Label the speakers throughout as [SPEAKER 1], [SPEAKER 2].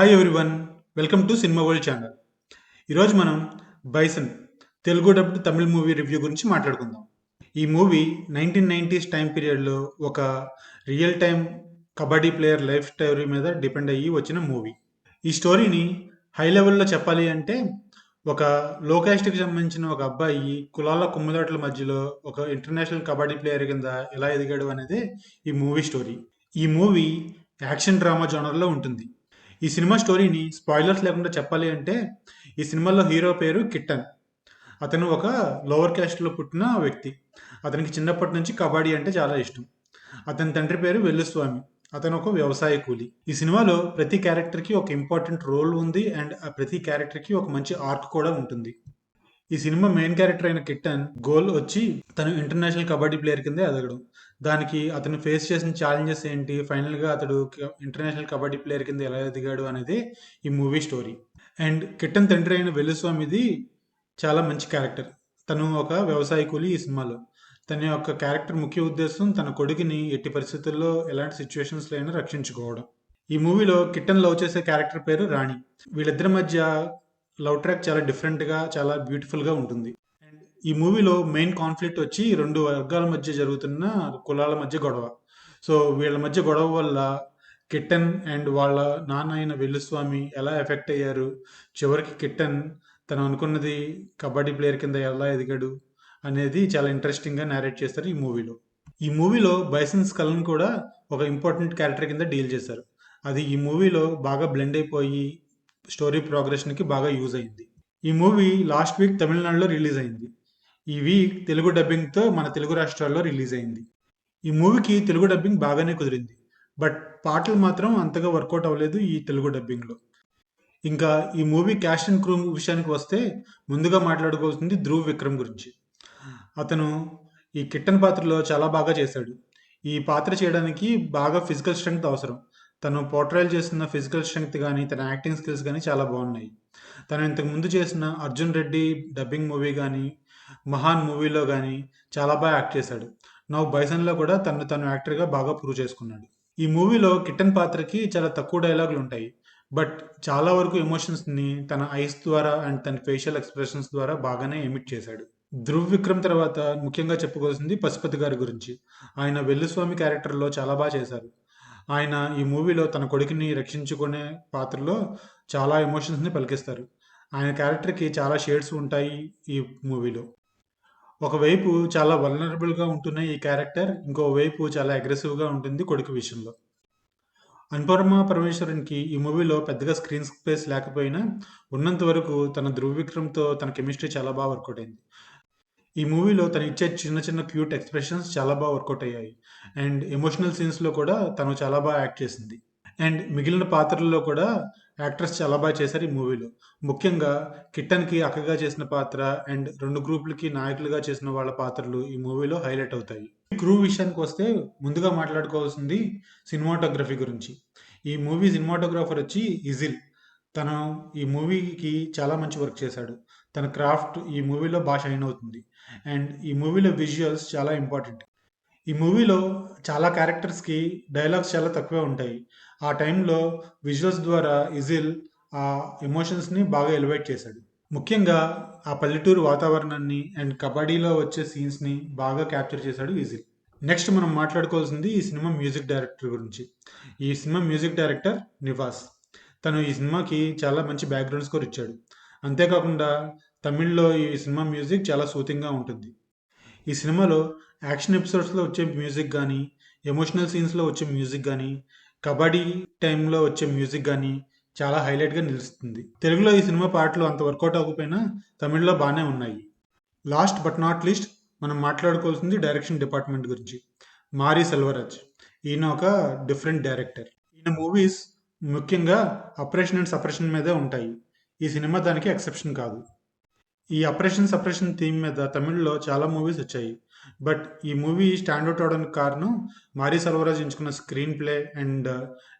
[SPEAKER 1] Hi everyone, welcome to cinema world channel. ఈరోజు మనం bison Telugu dubbed Tamil movie review గురించి మాట్లాడుకుందాం. ఈ మూవీ 1990s టైం పీరియడ్లో ఒక real time kabaddi player life story మీద డిపెండ్ అయ్యి వచ్చిన మూవీ. ఈ స్టోరీని హై లెవెల్లో చెప్పాలి అంటే ఒక లో క్యాస్ట్కి సంబంధించిన ఒక అబ్బాయి కులాల కుమ్ములాట్ల మధ్యలో ఒక ఇంటర్నేషనల్ కబడ్డీ ప్లేయర్ కింద ఎలా ఎదిగాడు అనేది ఈ మూవీ స్టోరీ. ఈ మూవీ యాక్షన్ డ్రామా జోనర్లో ఉంటుంది. ఈ సినిమా స్టోరీని స్పాయిలర్స్ లేకుండా చెప్పాలి అంటే ఈ సినిమాలో హీరో పేరు కిట్టన్. అతను ఒక లోవర్ క్యాస్ట్లో పుట్టిన వ్యక్తి. అతనికి చిన్నప్పటి నుంచి కబడ్డీ అంటే చాలా ఇష్టం. అతని తండ్రి పేరు వెల్లుస్వామి. అతను ఒక వ్యవసాయ కూలి. ఈ సినిమాలో ప్రతి క్యారెక్టర్కి ఒక ఇంపార్టెంట్ రోల్ ఉంది అండ్ ఆ ప్రతి క్యారెక్టర్కి ఒక మంచి ఆర్క్ కూడా ఉంటుంది. ఈ సినిమా మెయిన్ క్యారెక్టర్ అయిన కిట్టన్ గోల్ వచ్చి తను ఇంటర్నేషనల్ కబడ్డీ ప్లేయర్ కింద ఎదగడం. దానికి అతను ఫేస్ చేసిన ఛాలెంజెస్ ఏంటి, ఫైనల్గా అతడు ఇంటర్నేషనల్ కబడ్డీ ప్లేయర్ కింద ఎలా ఎదిగాడు అనేది ఈ మూవీ స్టోరీ. అండ్ కిట్టన్ తండ్రి అయిన వెల్లుస్వామిది చాలా మంచి క్యారెక్టర్. తను ఒక వ్యవసాయ కూలి ఈ సినిమాలో. తన యొక్క క్యారెక్టర్ ముఖ్య ఉద్దేశం తన కొడుకుని ఎట్టి పరిస్థితుల్లో ఎలాంటి సిచ్యువేషన్స్లో అయినా రక్షించుకోవడం. ఈ మూవీలో కిట్టన్ లవ్ చేసే క్యారెక్టర్ పేరు రాణి. వీళ్ళిద్దరి మధ్య లవ్ ట్రాక్ చాలా డిఫరెంట్గా, చాలా బ్యూటిఫుల్గా ఉంటుంది. అండ్ ఈ మూవీలో మెయిన్ కాన్ఫ్లిక్ట్ వచ్చి రెండు వర్గాల మధ్య జరుగుతున్న కులాల మధ్య గొడవ. సో వీళ్ళ మధ్య గొడవ వల్ల కిట్టన్ అండ్ వాళ్ళ నాన్న అయిన వెల్లుస్వామి ఎలా ఎఫెక్ట్ అయ్యారు, చివరికి కిట్టన్ తను అనుకున్నది కబడ్డీ ప్లేయర్ కింద ఎలా ఎదిగాడు అనేది చాలా ఇంట్రెస్టింగ్గా నేరేట్ చేస్తారు ఈ మూవీలో. ఈ మూవీలో బైసన్ స్కల్ని కూడా ఒక ఇంపార్టెంట్ క్యారెక్టర్ కింద డీల్ చేశారు. అది ఈ మూవీలో బాగా బ్లెండ్ అయిపోయి స్టోరీ ప్రోగ్రెషన్కి బాగా యూజ్ అయింది. ఈ మూవీ లాస్ట్ వీక్ తమిళనాడులో రిలీజ్ అయింది. ఈ వీక్ తెలుగు డబ్బింగ్తో మన తెలుగు రాష్ట్రాల్లో రిలీజ్ అయింది. ఈ మూవీకి తెలుగు డబ్బింగ్ బాగానే కుదిరింది. బట్ పాటలు మాత్రం అంతగా వర్కౌట్ అవ్వలేదు ఈ తెలుగు డబ్బింగ్లో. ఇంకా ఈ మూవీ క్యాస్ట్ అండ్ క్రూ విషయానికి వస్తే ముందుగా మాట్లాడుకోవాల్సింది ధ్రువ్ విక్రమ్ గురించి. అతను ఈ కిట్టన్ పాత్రలో చాలా బాగా చేశాడు. ఈ పాత్ర చేయడానికి బాగా ఫిజికల్ స్ట్రెంగ్త్ అవసరం. తను పోర్ట్రైల్ చేస్తున్న ఫిజికల్ స్ట్రెంగ్త్ కానీ తన యాక్టింగ్ స్కిల్స్ కానీ చాలా బాగున్నాయి. తను ఇంతకు ముందు చేసిన అర్జున్ రెడ్డి డబ్బింగ్ మూవీ కానీ మహాన్ మూవీలో కానీ చాలా బాగా యాక్ట్ చేశాడు. నవ్వు బైసన్లో కూడా తను యాక్టర్గా బాగా ప్రూవ్ చేసుకున్నాడు. ఈ మూవీలో కిట్టన్ పాత్రకి చాలా తక్కువ డైలాగులు ఉంటాయి. బట్ చాలా వరకు ఎమోషన్స్ని తన ఐస్ ద్వారా అండ్ తన ఫేషియల్ ఎక్స్ప్రెషన్స్ ద్వారా బాగానే ఎమిట్ చేశాడు. ధ్రువ్ విక్రమ్ తర్వాత ముఖ్యంగా చెప్పుకోవాల్సింది పశుపతి గారి గురించి. ఆయన వెల్లుస్వామి క్యారెక్టర్లో చాలా బాగా చేశారు. ఆయన ఈ మూవీలో తన కొడుకుని రక్షించుకునే పాత్రలో చాలా ఎమోషన్స్ని పలికిస్తారు. ఆయన క్యారెక్టర్కి చాలా షేడ్స్ ఉంటాయి ఈ మూవీలో. ఒకవైపు చాలా వల్నరబుల్గా ఉంటున్న ఈ క్యారెక్టర్ ఇంకోవైపు చాలా అగ్రెసివ్గా ఉంటుంది కొడుకు విషయంలో. అనుపమ పరమేశ్వరన్కి ఈ మూవీలో పెద్దగా స్క్రీన్ స్పేస్ లేకపోయినా ఉన్నంత వరకు తన ధ్రువ్ విక్రమ్తో తన కెమిస్ట్రీ చాలా బాగా వర్కౌట్ అయింది. ఈ మూవీలో తను ఇచ్చే చిన్న చిన్న క్యూట్ ఎక్స్ప్రెషన్స్ చాలా బాగా వర్కౌట్ అయ్యాయి. అండ్ ఎమోషనల్ సీన్స్లో కూడా తను చాలా బాగా యాక్ట్ చేసింది. అండ్ మిగిలిన పాత్రల్లో కూడా యాక్టర్స్ చాలా బాగా చేశారు ఈ మూవీలో. ముఖ్యంగా కిట్టన్కి అక్కగా చేసిన పాత్ర అండ్ రెండు గ్రూపులకి నాయకులుగా చేసిన వాళ్ళ పాత్రలు ఈ మూవీలో హైలైట్ అవుతాయి. క్రూ విషయానికి వస్తే ముందుగా మాట్లాడుకోవాల్సింది సినిమాటోగ్రఫీ గురించి. ఈ మూవీ సినిమాటోగ్రాఫర్ వచ్చి ఇజిల్. తను ఈ మూవీకి చాలా మంచి వర్క్ చేశాడు. తన క్రాఫ్ట్ ఈ మూవీలో బాగా షైన్ అవుతుంది. అండ్ ఈ మూవీలో విజువల్స్ చాలా ఇంపార్టెంట్. ఈ మూవీలో చాలా క్యారెక్టర్స్కి డైలాగ్స్ చాలా తక్కువే ఉంటాయి. ఆ టైంలో విజువల్స్ ద్వారా ఇజిల్ ఆ ఎమోషన్స్ని బాగా ఎలివేట్ చేశాడు. ముఖ్యంగా ఆ పల్లెటూరు వాతావరణాన్ని అండ్ కబడ్డీలో వచ్చే సీన్స్ని బాగా క్యాప్చర్ చేశాడు ఇజిల్. నెక్స్ట్ మనం మాట్లాడుకోవాల్సింది ఈ సినిమా మ్యూజిక్ డైరెక్టర్ గురించి. ఈ సినిమా మ్యూజిక్ డైరెక్టర్ నివాస్. తను ఈ సినిమాకి చాలా మంచి బ్యాక్గ్రౌండ్ స్కోర్ ఇచ్చాడు. అంతేకాకుండా తమిళ్లో ఈ సినిమా మ్యూజిక్ చాలా సూతింగ్గా ఉంటుంది. ఈ సినిమాలో యాక్షన్ ఎపిసోడ్స్లో వచ్చే మ్యూజిక్ కానీ, ఎమోషనల్ సీన్స్లో వచ్చే మ్యూజిక్ కానీ, కబడ్డీ టైంలో వచ్చే మ్యూజిక్ కానీ చాలా హైలైట్గా నిలుస్తుంది. తెలుగులో ఈ సినిమా పాటలు అంత వర్కౌట్ అవ్వకపోయినా తమిళ్లో బాగానే ఉన్నాయి. లాస్ట్ బట్ నాట్ లీస్ట్ మనం మాట్లాడుకోవాల్సింది డైరెక్షన్ డిపార్ట్మెంట్ గురించి. మారి సెల్వరాజ్. ఈయన ఒక డిఫరెంట్ డైరెక్టర్. ఈయన మూవీస్ ముఖ్యంగా ఆపరేషన్ అండ్ సపరేషన్ మీదే ఉంటాయి. ఈ సినిమా దానికి ఎక్సెప్షన్ కాదు. ఈ ఆపరేషన్ సపరేషన్ థీమ్ మీద తమిళ్లో చాలా మూవీస్ వచ్చాయి. బట్ ఈ మూవీ స్టాండ్అవుట్ అవడానికి కారణం మారి సెల్వరాజ్ ఎంచుకున్న screen play and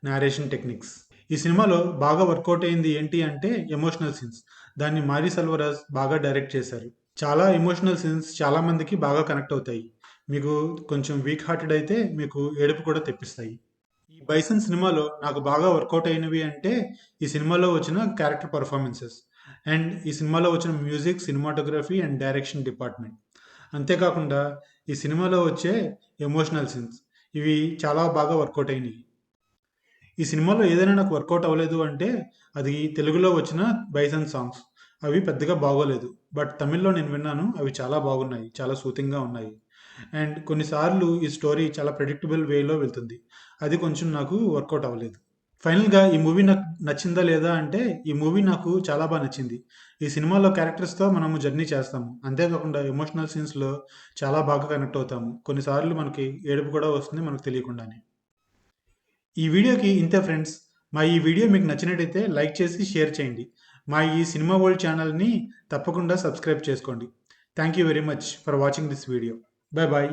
[SPEAKER 1] narration techniques. ఈ సినిమాలో బాగా వర్కౌట్ అయింది ఏంటి అంటే ఎమోషనల్ సీన్స్. దాన్ని మారి సెల్వరాజ్ బాగా డైరెక్ట్ చేశారు. చాలా ఎమోషనల్ సీన్స్ చాలా మందికి బాగా కనెక్ట్ అవుతాయి. మీకు కొంచెం వీక్ హార్టెడ్ అయితే మీకు ఏడుపు కూడా తెప్పిస్తాయి. ఈ బైసన్ సినిమాలో నాకు బాగా వర్కౌట్ అయినవి అంటే ఈ సినిమాలో వచ్చిన క్యారెక్టర్ పర్ఫార్మెన్సెస్ అండ్ ఈ సినిమాలో వచ్చిన music, cinematography and direction department. అంతేకాకుండా ఈ సినిమాలో వచ్చే ఎమోషనల్ సీన్స్ ఇవి చాలా బాగా వర్కౌట్ అయినాయి. ఈ సినిమాలో ఏదైనా నాకు వర్కౌట్ అవ్వలేదు అంటే అది తెలుగులో వచ్చిన బైసన్ సాంగ్స్. అవి పెద్దగా బాగోలేదు. బట్ తమిళ్లో నేను విన్నాను. అవి చాలా బాగున్నాయి. చాలా సూతింగ్‌గా ఉన్నాయి. అండ్ కొన్నిసార్లు ఈ స్టోరీ చాలా ప్రెడిక్టబుల్ వేలో వెళ్తుంది. అది కొంచెం నాకు వర్కౌట్ అవ్వలేదు. ఫైనల్‌గా ఈ మూవీ నాకు నచ్చిందా లేదా అంటే ఈ మూవీ నాకు చాలా నచ్చింది. ఈ సినిమాలో క్యారెక్టర్స్‌తో మనము జర్నీ చేస్తాము. అంతేకాకుండా ఎమోషనల్ సీన్స్‌లో చాలా బాగా కనెక్ట్ అవుతాము. కొన్నిసార్లు మనకి ఏడుపు కూడా వస్తుంది మనకు తెలియకుండానే. ఈ వీడియోకి ఇంతే ఫ్రెండ్స్. మా ఈ వీడియో మీకు నచ్చినట్టయితే లైక్ చేసి షేర్ చేయండి. మా ఈ సినిమా వరల్డ్ ఛానల్‌ని తప్పకుండా సబ్స్క్రైబ్ చేసుకోండి. Thank you very much for watching this video. Bye bye.